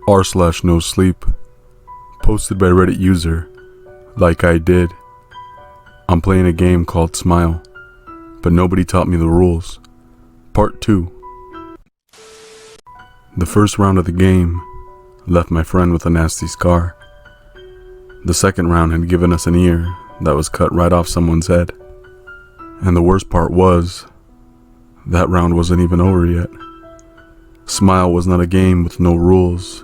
r/nosleep, posted by Reddit user likeeyedid. I'm playing a game called Smile, but nobody taught me the rules. Part 2. The first round of the game left my friend with a nasty scar. The second round had given us an ear that was cut right off someone's head. And the worst part was, that round wasn't even over yet. Smile was not a game with no rules.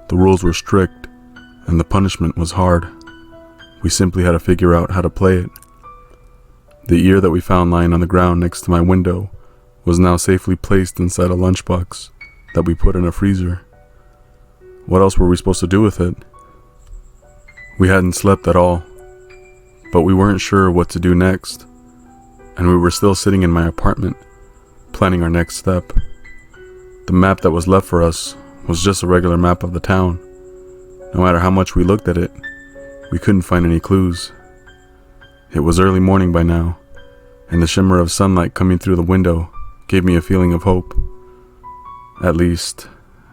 The rules were strict, and the punishment was hard. We simply had to figure out how to play it. The ear that we found lying on the ground next to my window was now safely placed inside a lunchbox that we put in a freezer. What else were we supposed to do with it? We hadn't slept at all, but we weren't sure what to do next, and we were still sitting in my apartment, planning our next step. The map that was left for us was just a regular map of the town. No matter how much we looked at it, we couldn't find any clues. It was early morning by now, and the shimmer of sunlight coming through the window gave me a feeling of hope. At least,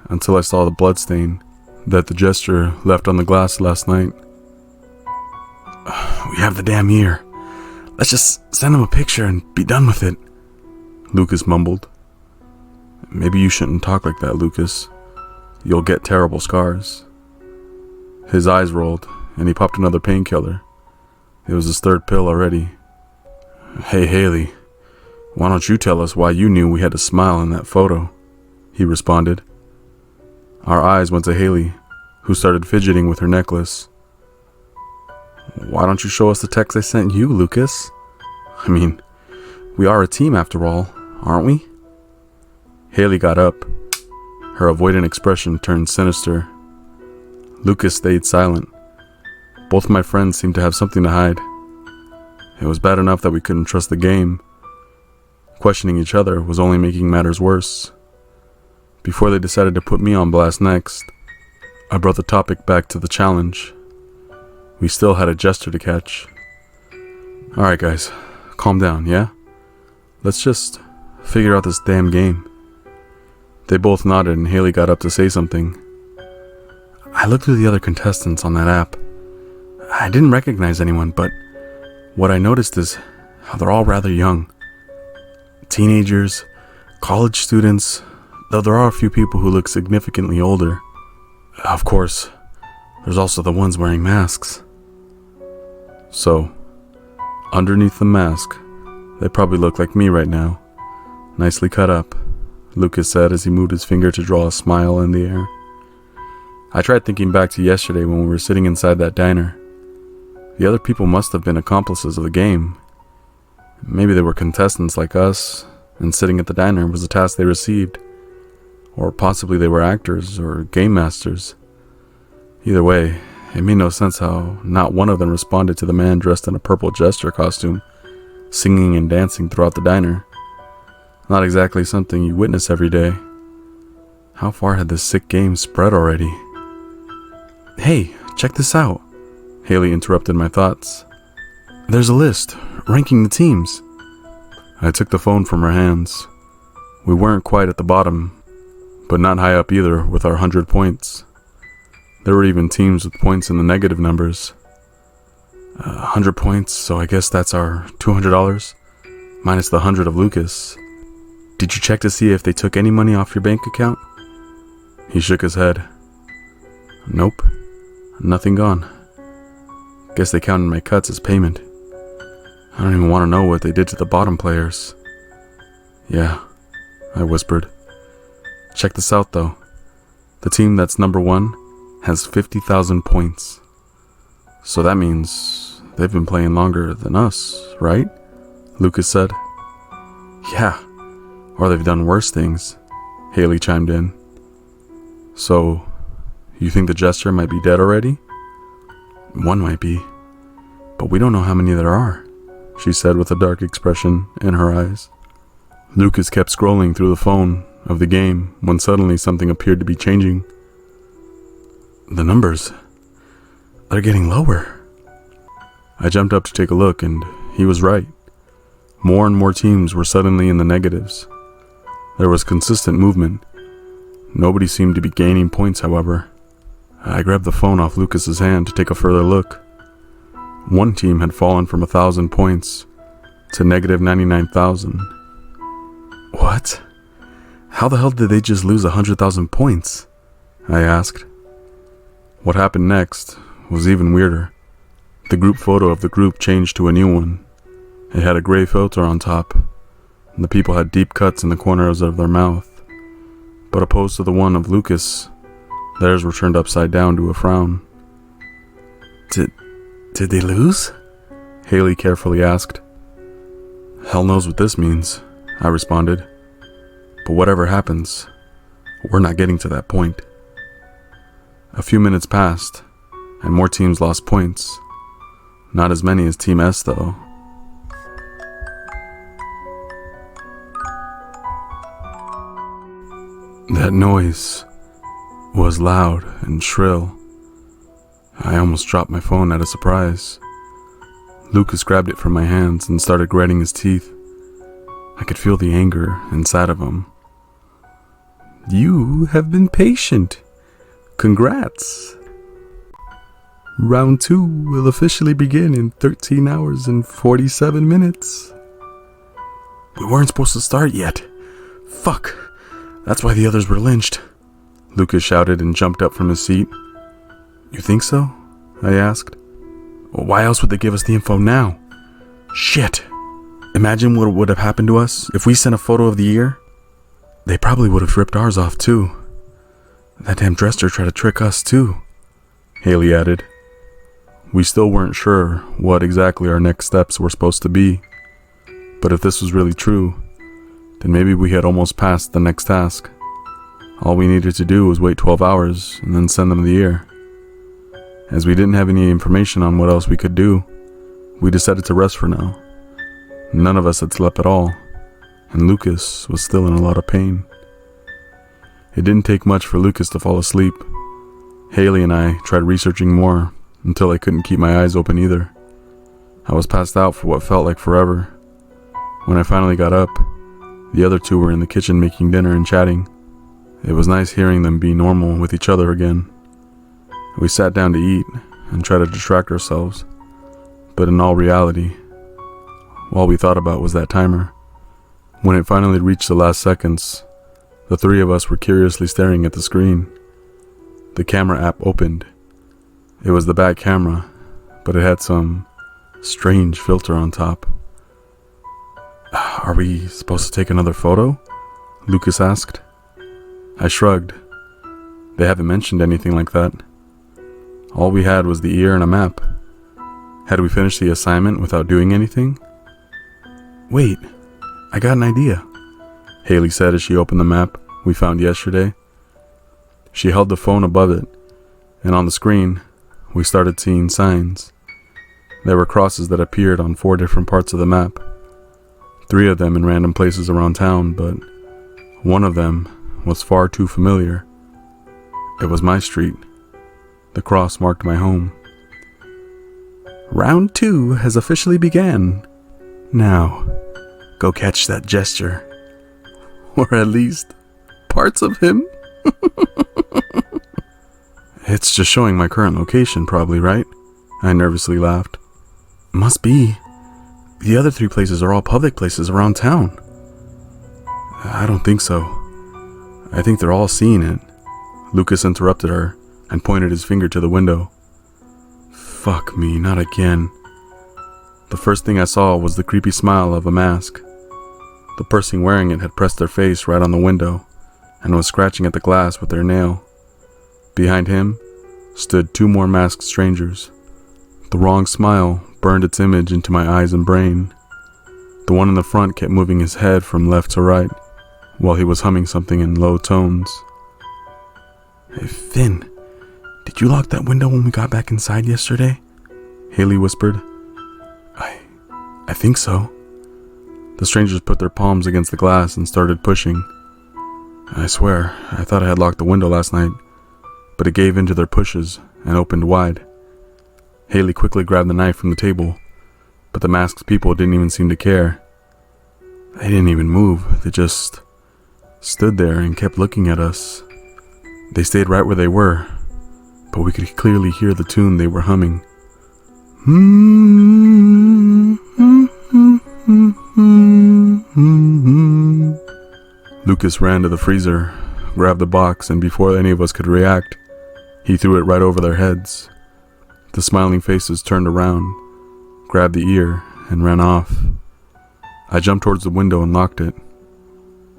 until I saw the bloodstain that the jester left on the glass last night. We have the damn ear. Let's just send him a picture and be done with it, Lucas mumbled. Maybe you shouldn't talk like that, Lucas. You'll get terrible scars. His eyes rolled, and he popped another painkiller. It was his third pill already. Hey, Haley, why don't you tell us why you knew we had to smile in that photo? He responded. Our eyes went to Haley, who started fidgeting with her necklace. Why don't you show us the text I sent you, Lucas? I mean, we are a team after all, aren't we? Haley got up. Her avoidant expression turned sinister. Lucas stayed silent. Both my friends seemed to have something to hide. It was bad enough that we couldn't trust the game. Questioning each other was only making matters worse. Before they decided to put me on blast next, I brought the topic back to the challenge. We still had a jester to catch. Alright guys, calm down, yeah? Let's just figure out this damn game. They both nodded and Haley got up to say something. I looked through the other contestants on that app. I didn't recognize anyone, but what I noticed is how they're all rather young. Teenagers, college students, though there are a few people who look significantly older. Of course, there's also the ones wearing masks. So, underneath the mask, they probably look like me right now. Nicely cut up, Lucas said as he moved his finger to draw a smile in the air. I tried thinking back to yesterday when we were sitting inside that diner. The other people must have been accomplices of the game. Maybe they were contestants like us, and sitting at the diner was a task they received. Or possibly they were actors or game masters. Either way, it made no sense how not one of them responded to the man dressed in a purple jester costume, singing and dancing throughout the diner. Not exactly something you witness every day. How far had this sick game spread already? Hey, check this out, Haley interrupted my thoughts. There's a list, ranking the teams. I took the phone from her hands. We weren't quite at the bottom, but not high up either with our 100 points. There were even teams with points in the negative numbers. 100 points, so I guess that's our $200, minus the 100 of Lucas. Did you check to see if they took any money off your bank account? He shook his head. Nope, nothing gone. Guess they counted my cuts as payment. I don't even want to know what they did to the bottom players. Yeah, I whispered. Check this out though. The team that's number 1 has 50,000 points. So that means they've been playing longer than us, right? Lucas said. Yeah, or they've done worse things, Haley chimed in. So, you think the jester might be dead already? One might be, but we don't know how many there are, she said with a dark expression in her eyes. Lucas kept scrolling through the phone of the game when suddenly something appeared to be changing. The numbers, they're getting lower. I jumped up to take a look and he was right. More and more teams were suddenly in the negatives. There was consistent movement. Nobody seemed to be gaining points, however. I grabbed the phone off Lucas's hand to take a further look. One team had fallen from 1,000 points to negative 99,000. What? How the hell did they just lose 100,000 points? I asked. What happened next was even weirder. The group photo of the group changed to a new one. It had a gray filter on top, and the people had deep cuts in the corners of their mouth. But opposed to the one of Lucas, theirs were turned upside down to a frown. Did they lose? Haley carefully asked. Hell knows what this means, I responded. But whatever happens, we're not getting to that point. A few minutes passed, and more teams lost points. Not as many as Team S, though. That noise was loud and shrill. I almost dropped my phone out of surprise. Lucas grabbed it from my hands and started grinding his teeth. I could feel the anger inside of him. You have been patient. Congrats. Round 2 will officially begin in 13 hours and 47 minutes. We weren't supposed to start yet. Fuck. That's why the others were lynched. Lucas shouted and jumped up from his seat. You think so? I asked. Well, why else would they give us the info now? Shit. Imagine what would have happened to us if we sent a photo of the year. They probably would have ripped ours off too. That damn jester tried to trick us too, Haley added. We still weren't sure what exactly our next steps were supposed to be. But if this was really true, then maybe we had almost passed the next task. All we needed to do was wait 12 hours and then send them the year. As we didn't have any information on what else we could do, we decided to rest for now. None of us had slept at all, and Lucas was still in a lot of pain. It didn't take much for Lucas to fall asleep. Haley and I tried researching more until I couldn't keep my eyes open either. I was passed out for what felt like forever. When I finally got up, the other two were in the kitchen making dinner and chatting. It was nice hearing them be normal with each other again. We sat down to eat and tried to distract ourselves, but in all reality, all we thought about was that timer. When it finally reached the last seconds, the three of us were curiously staring at the screen. The camera app opened. It was the back camera, but it had some strange filter on top. Are we supposed to take another photo? Lucas asked. I shrugged. They haven't mentioned anything like that. All we had was the ear and a map. Had we finished the assignment without doing anything? Wait, I got an idea, Haley said as she opened the map we found yesterday. She held the phone above it, and on the screen, we started seeing signs. There were crosses that appeared on 4 different parts of the map. 3 of them in random places around town, but one of them was far too familiar. It was my street. The cross marked my home. Round 2 has officially began. Now, go catch that jester. Or at least, parts of him. It's just showing my current location, probably, right? I nervously laughed. Must be. The other 3 places are all public places around town. I don't think so. I think they're all seeing it. Lucas interrupted her and pointed his finger to the window. Fuck me, not again. The first thing I saw was the creepy smile of a mask. The person wearing it had pressed their face right on the window and was scratching at the glass with their nail. Behind him stood 2 more masked strangers. The wrong smile burned its image into my eyes and brain. The one in the front kept moving his head from left to right while he was humming something in low tones. Hey, Finn, did you lock that window when we got back inside yesterday? Haley whispered. I think so. The strangers put their palms against the glass and started pushing. I swear, I thought I had locked the window last night, but it gave in to their pushes and opened wide. Haley quickly grabbed the knife from the table, but the masked people didn't even seem to care. They didn't even move. They just stood there and kept looking at us. They stayed right where they were, but we could clearly hear the tune they were humming. Lucas ran to the freezer, grabbed the box, and before any of us could react, he threw it right over their heads. The smiling faces turned around, grabbed the ear, and ran off. I jumped towards the window and locked it.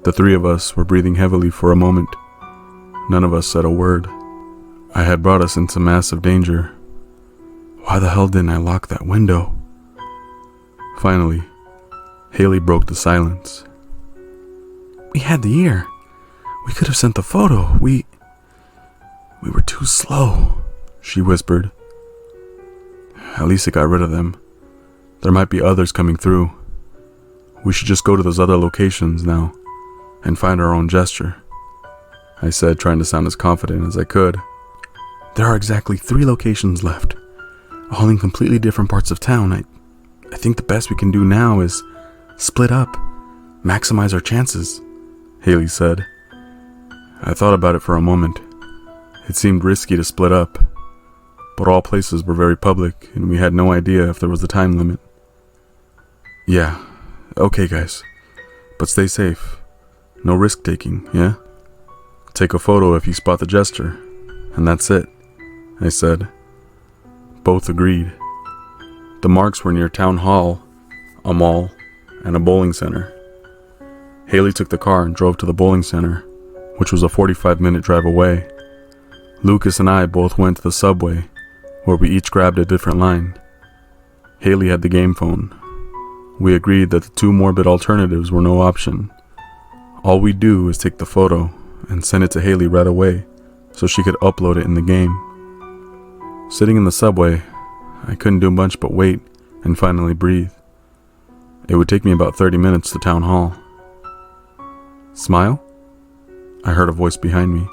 The three of us were breathing heavily for a moment. None of us said a word. I had brought us into massive danger. Why the hell didn't I lock that window? Finally, Haley broke the silence. We had the ear. We could have sent the photo. We were too slow, she whispered. At least it got rid of them. There might be others coming through. We should just go to those other locations now and find our own jester, I said, trying to sound as confident as I could. There are exactly 3 locations left, all in completely different parts of town. I think the best we can do now is split up, maximize our chances, Haley said. I thought about it for a moment. It seemed risky to split up, but all places were very public and we had no idea if there was a time limit. Yeah, okay guys, but stay safe. No risk taking, yeah? Take a photo if you spot the jester, and that's it, I said. Both agreed. The marks were near Town Hall, a mall, and a bowling center. Haley took the car and drove to the bowling center, which was a 45-minute drive away. Lucas and I both went to the subway, where we each grabbed a different line. Haley had the game phone. We agreed that the 2 morbid alternatives were no option. All we do is take the photo and send it to Haley right away so she could upload it in the game. Sitting in the subway, I couldn't do much but wait and finally breathe. It would take me about 30 minutes to Town Hall. Smile? I heard a voice behind me.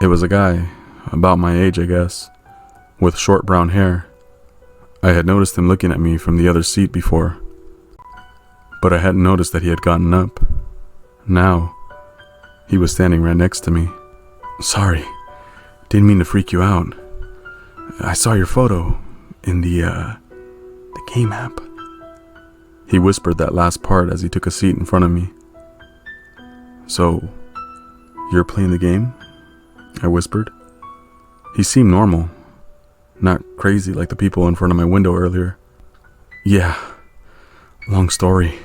It was a guy, about my age I guess, with short brown hair. I had noticed him looking at me from the other seat before, but I hadn't noticed that he had gotten up. Now, he was standing right next to me. Sorry, didn't mean to freak you out. I saw your photo in the game app. He whispered that last part as he took a seat in front of me. So, you're playing the game? I whispered. He seemed normal, not crazy like the people in front of my window earlier. Yeah, long story.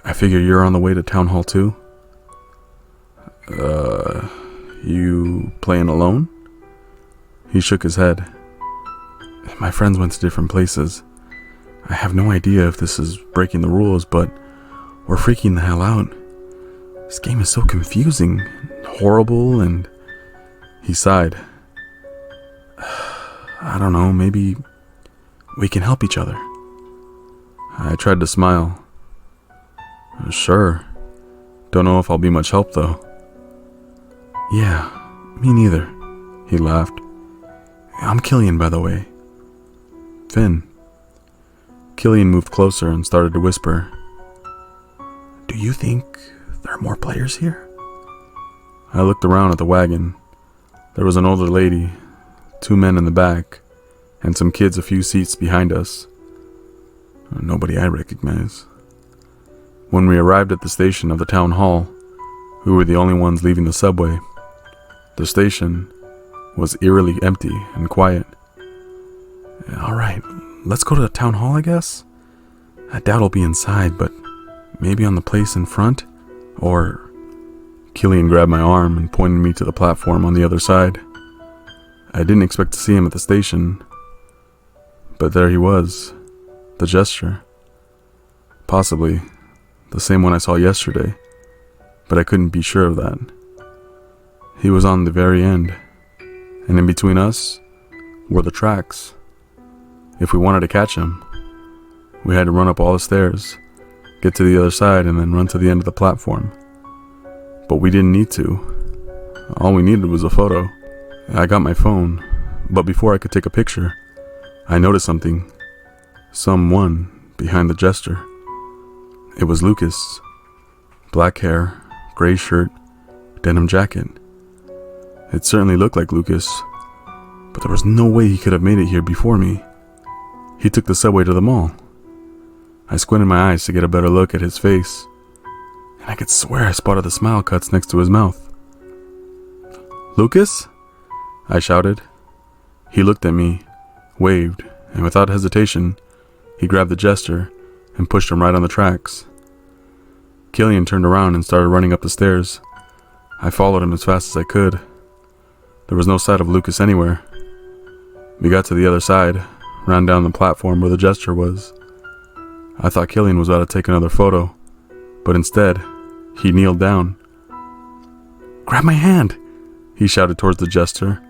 I figure you're on the way to Town Hall too? You playing alone? He shook his head. My friends went to different places. I have no idea if this is breaking the rules, but we're freaking the hell out. This game is so confusing, horrible, and... He sighed. I don't know, maybe we can help each other. I tried to smile. Sure. Don't know if I'll be much help though. Yeah, me neither, he laughed. I'm Killian, by the way. Finn. Killian moved closer and started to whisper. Do you think there are more players here? I looked around at the wagon. There was an older lady, 2 men in the back, and some kids a few seats behind us. Nobody I recognize. When we arrived at the station of the town hall, we were the only ones leaving the subway. The station was eerily empty and quiet. Alright, let's go to the town hall, I guess? I doubt I'll be inside, but maybe on the place in front? Or... Killian grabbed my arm and pointed me to the platform on the other side. I didn't expect to see him at the station, but there he was, the jester. Possibly the same one I saw yesterday, but I couldn't be sure of that. He was on the very end, and in between us were the tracks. If we wanted to catch him, we had to run up all the stairs, get to the other side, and then run to the end of the platform. But we didn't need to. All we needed was a photo. I got my phone, but before I could take a picture, I noticed something. Someone behind the jester. It was Lucas. Black hair, gray shirt, denim jacket. It certainly looked like Lucas, but there was no way he could have made it here before me. He took the subway to the mall. I squinted my eyes to get a better look at his face, and I could swear I spotted the smile cuts next to his mouth. "Lucas?" I shouted. He looked at me, waved, and without hesitation, he grabbed the jester and pushed him right on the tracks. Killian turned around and started running up the stairs. I followed him as fast as I could. There was no sight of Lucas anywhere. We got to the other side, ran down the platform where the jester was. I thought Killian was about to take another photo, but instead, he kneeled down. "Grab my hand!" he shouted towards the jester.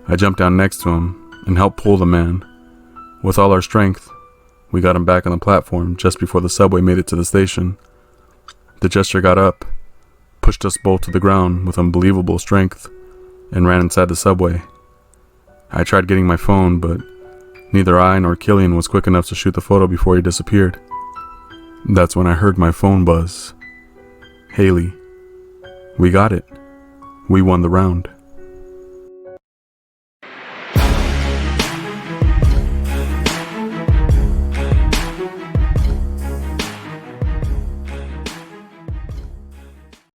I jumped down next to him and helped pull the man. With all our strength, we got him back on the platform just before the subway made it to the station. The jester got up, pushed us both to the ground with unbelievable strength, and ran inside the subway. I tried getting my phone, but neither I nor Killian was quick enough to shoot the photo before he disappeared. That's when I heard my phone buzz. Haley. We got it. We won the round.